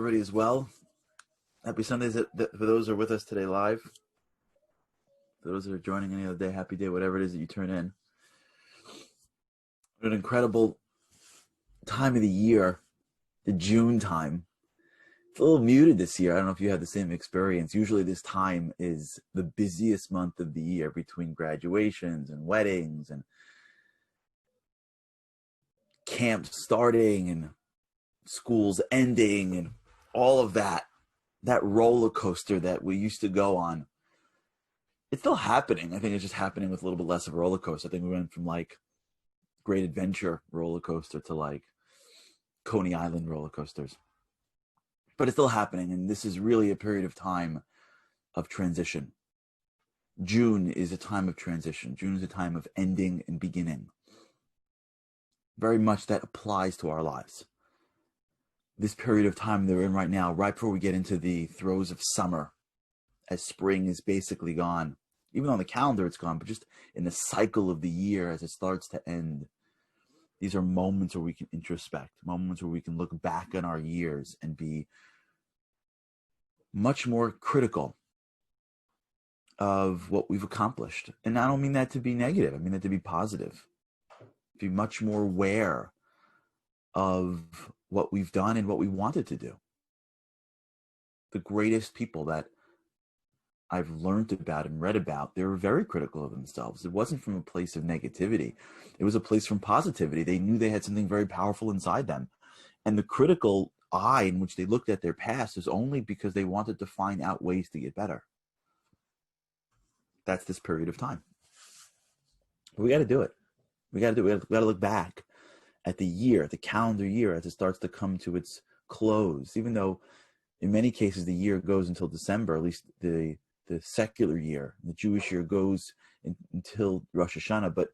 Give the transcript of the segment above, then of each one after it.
Everybody as well. Happy Sundays for those who are with us today live. For those that are joining any other day, happy day, whatever it is that you turn in. An incredible time of the year, the June time. It's a little muted this year. I don't know if you had the same experience. Usually this time is the busiest month of the year between graduations and weddings and camps starting and schools ending and all of that roller coaster that we used to go on. It's still happening. I think it's just happening with a little bit less of a roller coaster. I think we went from like Great Adventure roller coaster to like Coney Island roller coasters. But it's still happening, and this is really a period of time of transition. June is a time of transition. June is a time of ending and beginning. Very much that applies to our lives. This period of time that we're in right now, right before we get into the throes of summer, as spring is basically gone. Even on the calendar it's gone, but just in the cycle of the year as it starts to end. These are moments where we can introspect, moments where we can look back on our years and be much more critical of what we've accomplished. And I don't mean that to be negative. I mean that to be positive. Be much more aware of what we've done and what we wanted to do. The greatest people that I've learned about and read about, they were very critical of themselves. It wasn't from a place of negativity. It was a place from positivity. They knew they had something very powerful inside them. And the critical eye in which they looked at their past is only because they wanted to find out ways to get better. That's this period of time. But we got to do it. We got to do it. We got to look back at the year, the calendar year, as it starts to come to its close. Even though in many cases the year goes until December, at least the secular year, the Jewish year goes until Rosh Hashanah, but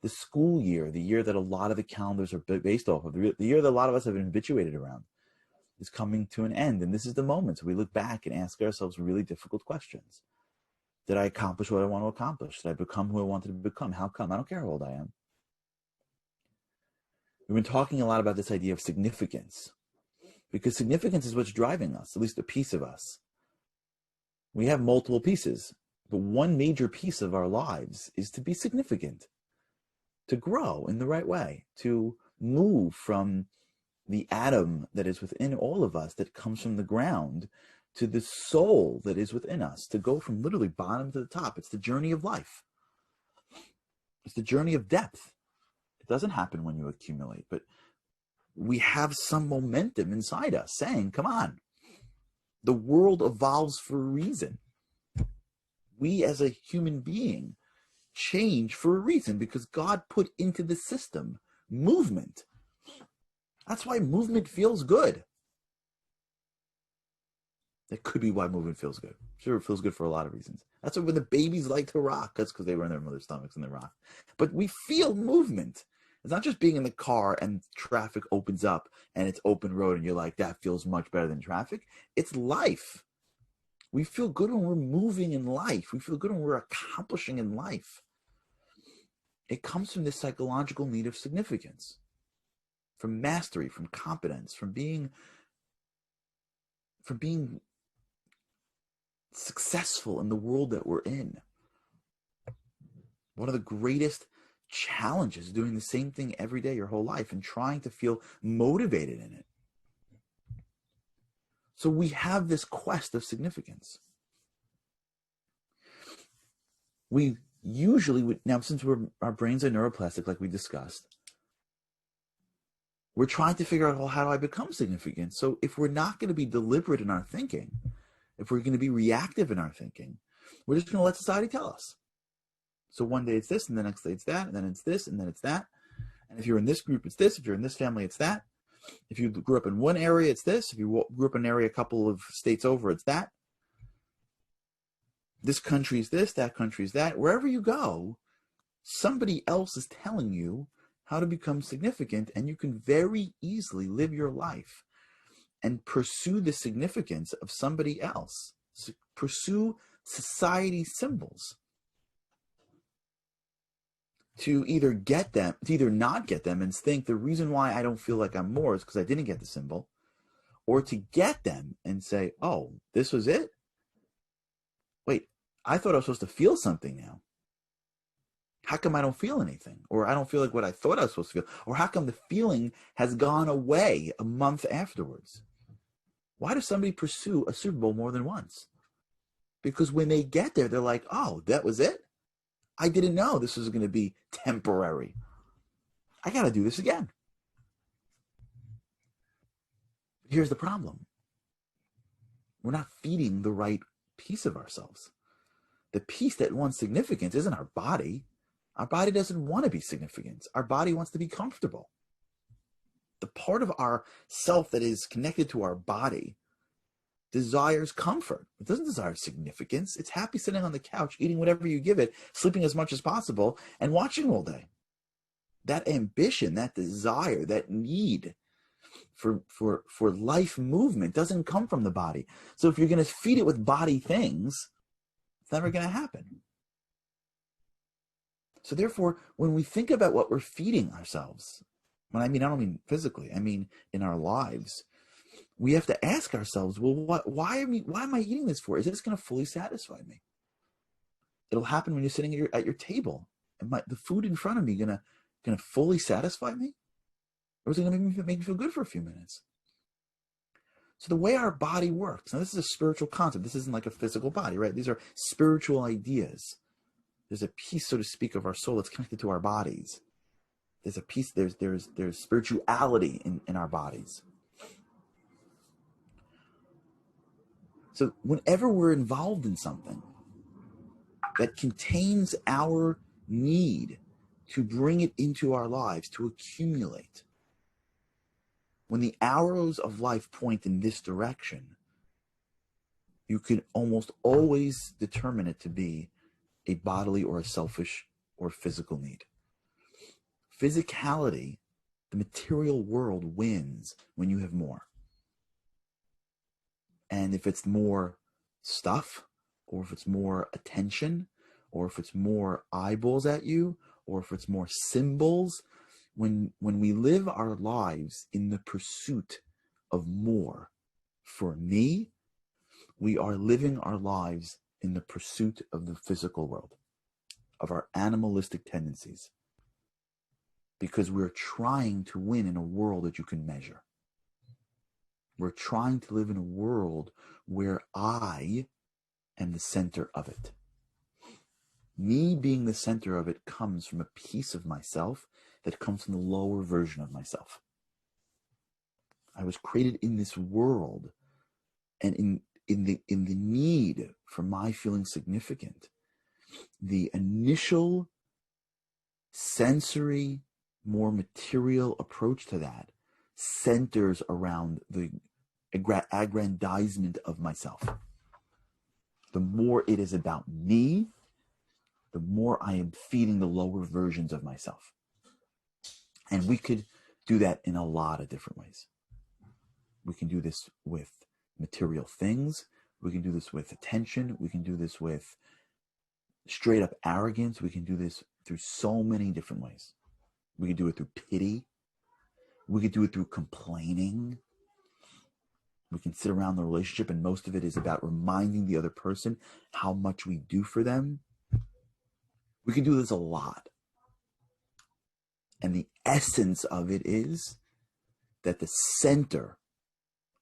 the school year, the year that a lot of the calendars are based off of, the year that a lot of us have been habituated around, is coming to an end. And this is the moment we look back and ask ourselves really difficult questions. Did I accomplish what I want to accomplish? Did I become who I wanted to become? How come? I don't care how old I am. We've been talking a lot about this idea of significance, because significance is what's driving us, at least a piece of us. We have multiple pieces, but one major piece of our lives is to be significant, to grow in the right way, to move from the atom that is within all of us that comes from the ground to the soul that is within us, to go from literally bottom to the top. It's the journey of life. It's the journey of depth. It doesn't happen when you accumulate, but we have some momentum inside us saying, come on, the world evolves for a reason. We as a human being change for a reason, because God put into the system movement. That's why movement feels good. That could be why movement feels good. Sure, it feels good for a lot of reasons. That's why when the babies like to rock, that's because they were in their mother's stomachs and they rock. But we feel movement. It's not just being in the car and traffic opens up and it's open road and you're like, that feels much better than traffic. It's life. We feel good when we're moving in life. We feel good when we're accomplishing in life. It comes from this psychological need of significance, from mastery, from competence, from being successful in the world that we're in. One of the greatest challenges is doing the same thing every day your whole life and trying to feel motivated in it. So we have this quest of significance. We usually would, now since our brains are neuroplastic, like we discussed, we're trying to figure out, well, how do I become significant? So if we're not going to be deliberate in our thinking, if we're going to be reactive in our thinking, we're just going to let society tell us. So one day it's this, and the next day it's that, and then it's this, and then it's that. And if you're in this group, it's this. If you're in this family, it's that. If you grew up in one area, it's this. If you grew up in an area a couple of states over, it's that. This country is this, that country is that. Wherever you go, somebody else is telling you how to become significant, and you can very easily live your life and pursue the significance of somebody else. Pursue society symbols. To either get them, to either not get them and think the reason why I don't feel like I'm more is because I didn't get the symbol, or to get them and say, oh, this was it? Wait, I thought I was supposed to feel something now. How come I don't feel anything? Or I don't feel like what I thought I was supposed to feel? Or how come the feeling has gone away a month afterwards? Why does somebody pursue a Super Bowl more than once? Because when they get there, they're like, oh, that was it? I didn't know this was going to be temporary. I got to do this again. Here's the problem. We're not feeding the right piece of ourselves. The piece that wants significance isn't our body. Our body doesn't want to be significant. Our body wants to be comfortable. The part of our self that is connected to our body desires comfort. It doesn't desire significance. It's happy sitting on the couch, eating whatever you give it, sleeping as much as possible, and watching all day. That ambition, that desire, that need for life movement doesn't come from the body. So if you're going to feed it with body things, it's never going to happen. So therefore, when we think about what we're feeding ourselves, I don't mean physically, I mean in our lives, we have to ask ourselves, well, why am I eating this for? Is this going to fully satisfy me? It'll happen when you're sitting at your table. Am the food in front of me going to fully satisfy me? Or is it going to make me feel good for a few minutes? So the way our body works, now this is a spiritual concept. This isn't like a physical body, right? These are spiritual ideas. There's a piece, so to speak, of our soul that's connected to our bodies. There's a piece, there's spirituality in our bodies. So whenever we're involved in something that contains our need to bring it into our lives, to accumulate, when the arrows of life point in this direction, you can almost always determine it to be a bodily or a selfish or physical need. Physicality, the material world, wins when you have more. And if it's more stuff, or if it's more attention, or if it's more eyeballs at you, or if it's more symbols, when we live our lives in the pursuit of more, for me, we are living our lives in the pursuit of the physical world, of our animalistic tendencies, because we're trying to win in a world that you can measure. We're trying to live in a world where I am the center of it. Me being the center of it comes from a piece of myself that comes from the lower version of myself. I was created in this world, and in the need for my feeling significant, the initial sensory, more material approach to that centers around the aggrandizement of myself. The more it is about me, the more I am feeding the lower versions of myself. And we could do that in a lot of different ways. We can do this with material things. We can do this with attention. We can do this with straight up arrogance. We can do this through so many different ways. We can do it through pity. We could do it through complaining. We can sit around the relationship, and most of it is about reminding the other person how much we do for them. We can do this a lot. And the essence of it is that the center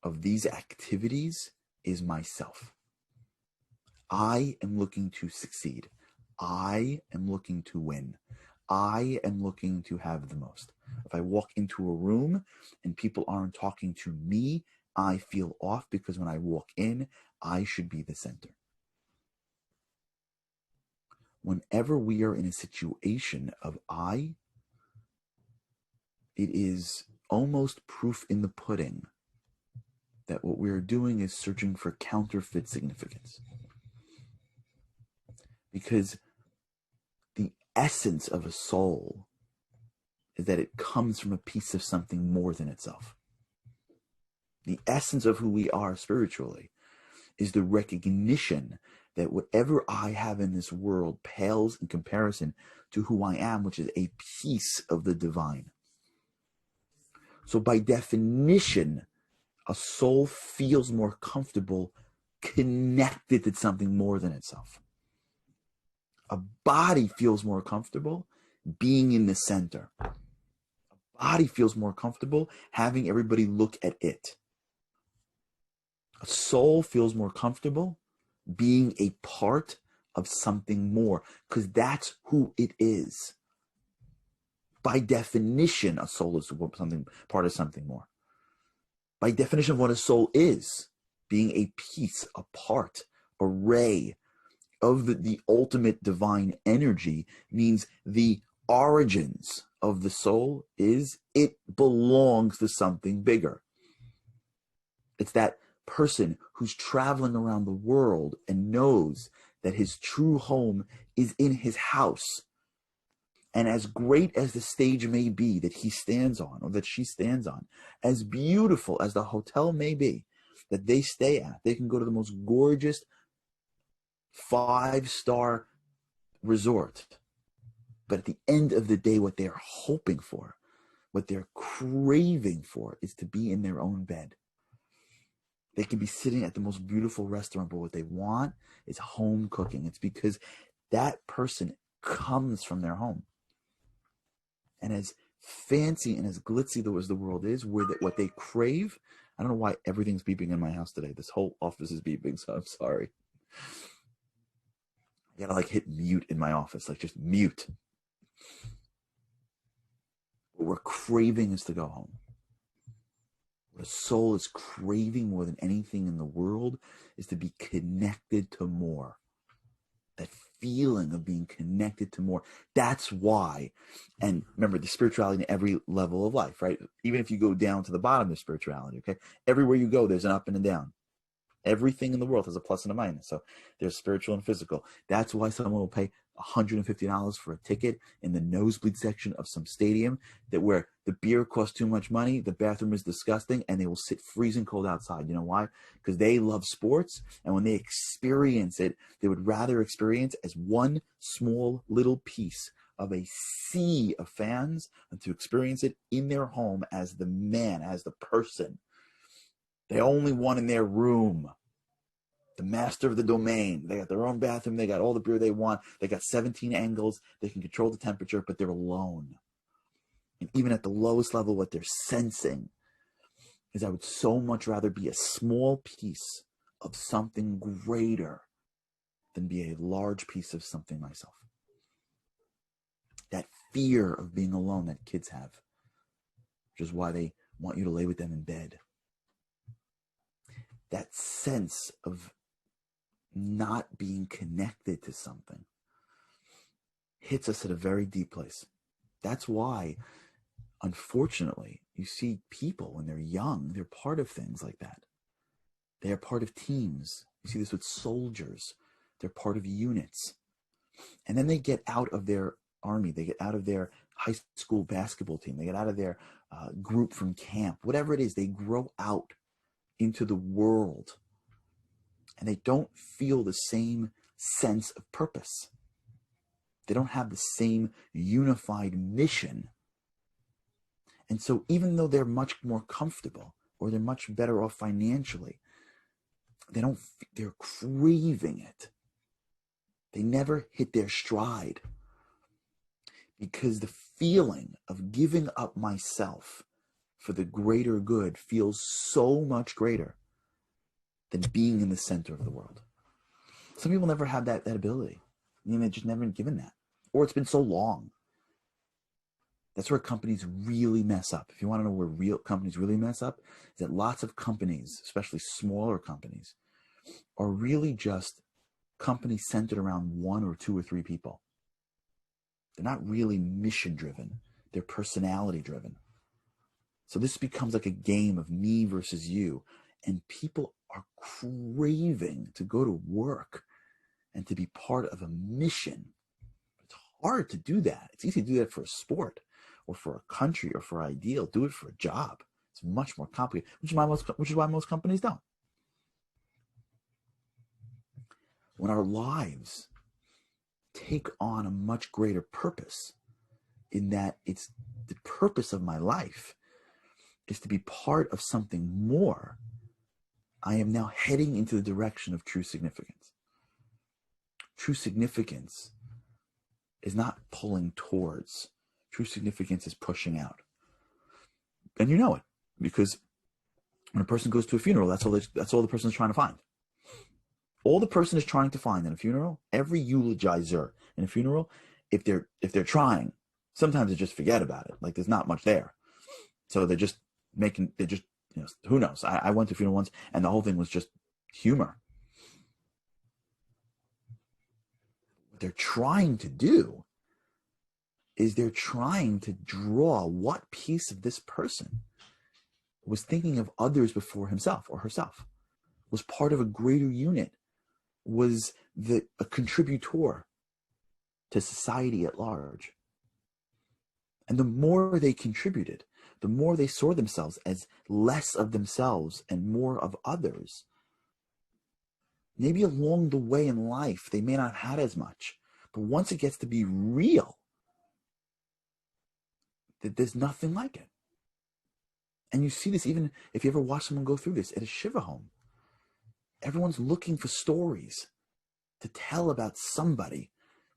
of these activities is myself. I am looking to succeed. I am looking to win. I am looking to have the most. If I walk into a room and people aren't talking to me, I feel off, because when I walk in, I should be the center. Whenever we are in a situation of I, it is almost proof in the pudding that what we're doing is searching for counterfeit significance. Because the essence of a soul is that it comes from a piece of something more than itself. The essence of who we are spiritually is the recognition that whatever I have in this world pales in comparison to who I am, which is a piece of the divine. So by definition, A soul feels more comfortable connected to something more than itself. A body feels more comfortable being in the center. A body feels more comfortable having everybody look at it. A soul feels more comfortable being a part of something more, because that's who it is. By definition, a soul is something, part of something more. By definition of what a soul is, being a piece, a part, a ray of the ultimate divine energy, means the origins of the soul is it belongs to something bigger. It's that person who's traveling around the world and knows that his true home is in his house. And as great as the stage may be that he stands on, or that she stands on, as beautiful as the hotel may be that they stay at, they can go to the most gorgeous 5-star resort. But at the end of the day, what they're hoping for, what they're craving for, is to be in their own bed. They can be sitting at the most beautiful restaurant, but what they want is home cooking. It's because that person comes from their home. And as fancy and as glitzy as the world is, what they crave, I don't know why everything's beeping in my house today. This whole office is beeping, so I'm sorry. I gotta like hit mute in my office, like just mute. What we're craving is to go home. What a soul is craving more than anything in the world is to be connected to more. That feeling of being connected to more. That's why, and remember, the spirituality in every level of life, right? Even if you go down to the bottom of spirituality, okay? Everywhere you go, there's an up and a down. Everything in the world has a plus and a minus. So there's spiritual and physical. That's why someone will pay $150 for a ticket in the nosebleed section of some stadium, that where the beer costs too much money, the bathroom is disgusting, and they will sit freezing cold outside. You know why? Because they love sports, and when they experience it, they would rather experience as one small little piece of a sea of fans than to experience it in their home as the man, as the person. They only one in their room. The master of the domain. They got their own bathroom. They got all the beer they want. They got 17 angles. They can control the temperature, but they're alone. And even at the lowest level, what they're sensing is, I would so much rather be a small piece of something greater than be a large piece of something myself. That fear of being alone that kids have, which is why they want you to lay with them in bed. That sense of not being connected to something hits us at a very deep place. That's why, unfortunately, you see people when they're young, they're part of things like that. They are part of teams. You see this with soldiers. They're part of units. And then they get out of their army. They get out of their high school basketball team. They get out of their group from camp. Whatever it is, they grow out into the world. And they don't feel the same sense of purpose. They don't have the same unified mission. And so even though they're much more comfortable, or they're much better off financially, they're craving it. They never hit their stride, because the feeling of giving up myself for the greater good feels so much greater than being in the center of the world. Some people never have that ability. I mean, they've just never been given that. Or it's been so long. That's where companies really mess up. If you want to know where real companies really mess up, is that lots of companies, especially smaller companies, are really just companies centered around 1 or 2 or 3 people. They're not really mission driven. They're personality driven. So this becomes like a game of me versus you. And people are craving to go to work and to be part of a mission. It's hard to do that. It's easy to do that for a sport or for a country or for an ideal. Do it for a job. It's much more complicated, which is why most companies don't. When our lives take on a much greater purpose, in that it's the purpose of my life is to be part of something more, I am now heading into the direction of true significance. True significance is not pulling towards. True significance is pushing out. And you know it, because when a person goes to a funeral, that's all the person is trying to find. All the person is trying to find in a funeral, every eulogizer in a funeral, if they're trying, sometimes they just forget about it. Like there's not much there. So they're just, who knows? I went to a funeral once and the whole thing was just humor. What they're trying to do is they're trying to draw what piece of this person was thinking of others before himself or herself, was part of a greater unit, was a contributor to society at large. And the more they contributed, the more they saw themselves as less of themselves and more of others. Maybe along the way in life, they may not have had as much, but once it gets to be real, that there's nothing like it. And you see this even if you ever watch someone go through this at a Shiva home. Everyone's looking for stories to tell about somebody,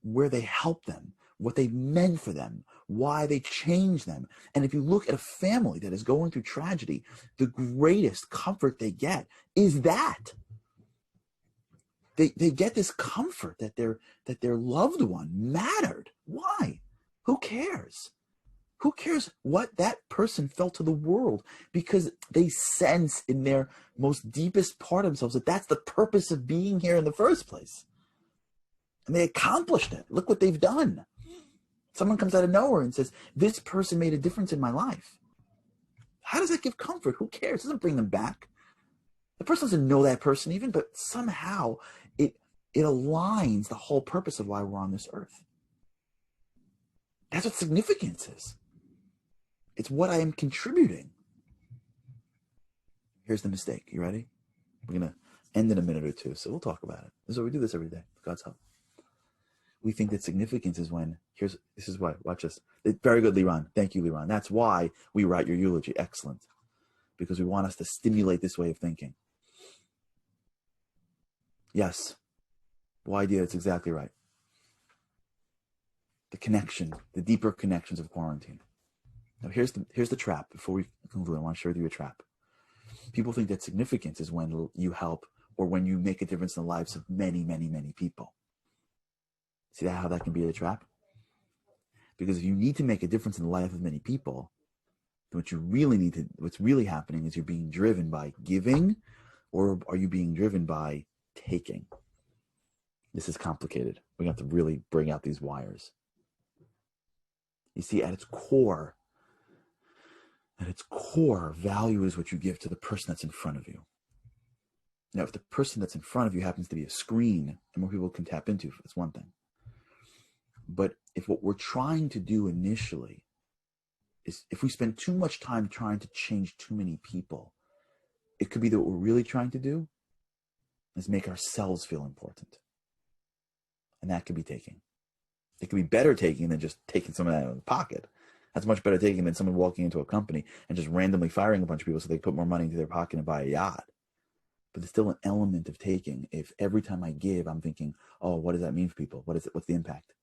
where they helped them, what they meant for them, why they changed them. And if you look at a family that is going through tragedy, the greatest comfort they get is that. They get this comfort that their loved one mattered. Why? Who cares? Who cares what that person felt to the world? Because they sense in their most deepest part of themselves that that's the purpose of being here in the first place. And they accomplished it. Look what they've done. Someone comes out of nowhere and says, this person made a difference in my life. How does that give comfort? Who cares? It doesn't bring them back. The person doesn't know that person even, but somehow it aligns the whole purpose of why we're on this earth. That's what significance is. It's what I am contributing. Here's the mistake. You ready? We're going to end in a minute or two, so we'll talk about it. This is what we do this every day, with God's help. We think that significance is when, this is why, watch this. Very good, Liran. Thank you, Liran. That's why we write your eulogy. Excellent. Because we want us to stimulate this way of thinking. Yes. Well, idea, it's exactly right. The connection, the deeper connections of quarantine. Now, here's the trap. Before we conclude, I want to share with you a trap. People think that significance is when you help or when you make a difference in the lives of many, many, many people. See how that can be a trap? Because if you need to make a difference in the life of many people, then what's really happening is you're being driven by giving, or are you being driven by taking? This is complicated. We're going to have to really bring out these wires. You see, at its core, value is what you give to the person that's in front of you. Now, if the person that's in front of you happens to be a screen and more people can tap into, that's one thing. But if what we're trying to do initially is, if we spend too much time trying to change too many people, it could be that what we're really trying to do is make ourselves feel important. And that could be taking. It could be better taking than just taking some of that out of the pocket. That's much better taking than someone walking into a company and just randomly firing a bunch of people so they put more money into their pocket and buy a yacht. But there's still an element of taking. If every time I give, I'm thinking, oh, what does that mean for people? What's the impact?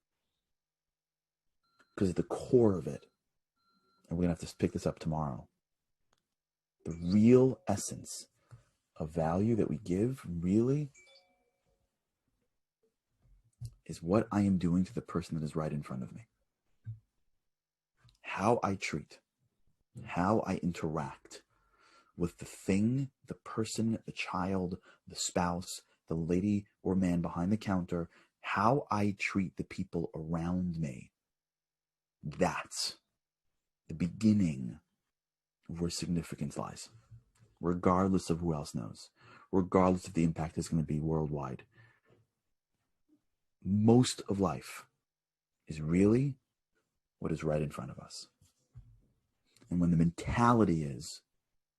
Because at the core of it, and we're going to have to pick this up tomorrow, the real essence of value that we give really is what I am doing to the person that is right in front of me. How I treat, how I interact with the thing, the person, the child, the spouse, the lady or man behind the counter, how I treat the people around me. That's the beginning of where significance lies, regardless of who else knows, regardless of the impact is going to be worldwide. Most of life is really what is right in front of us. And when the mentality is,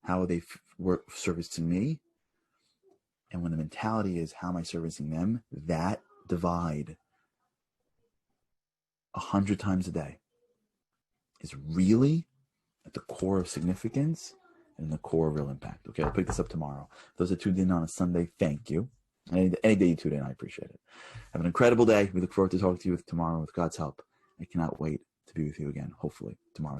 how are they servicing me? And when the mentality is, how am I servicing them? That divide 100 times a day is really at the core of significance and the core of real impact. Okay, I'll pick this up tomorrow. Those that tuned in on a Sunday, thank you. Any day you tune in, I appreciate it. Have an incredible day. We look forward to talking to you tomorrow with God's help. I cannot wait to be with you again, hopefully, tomorrow.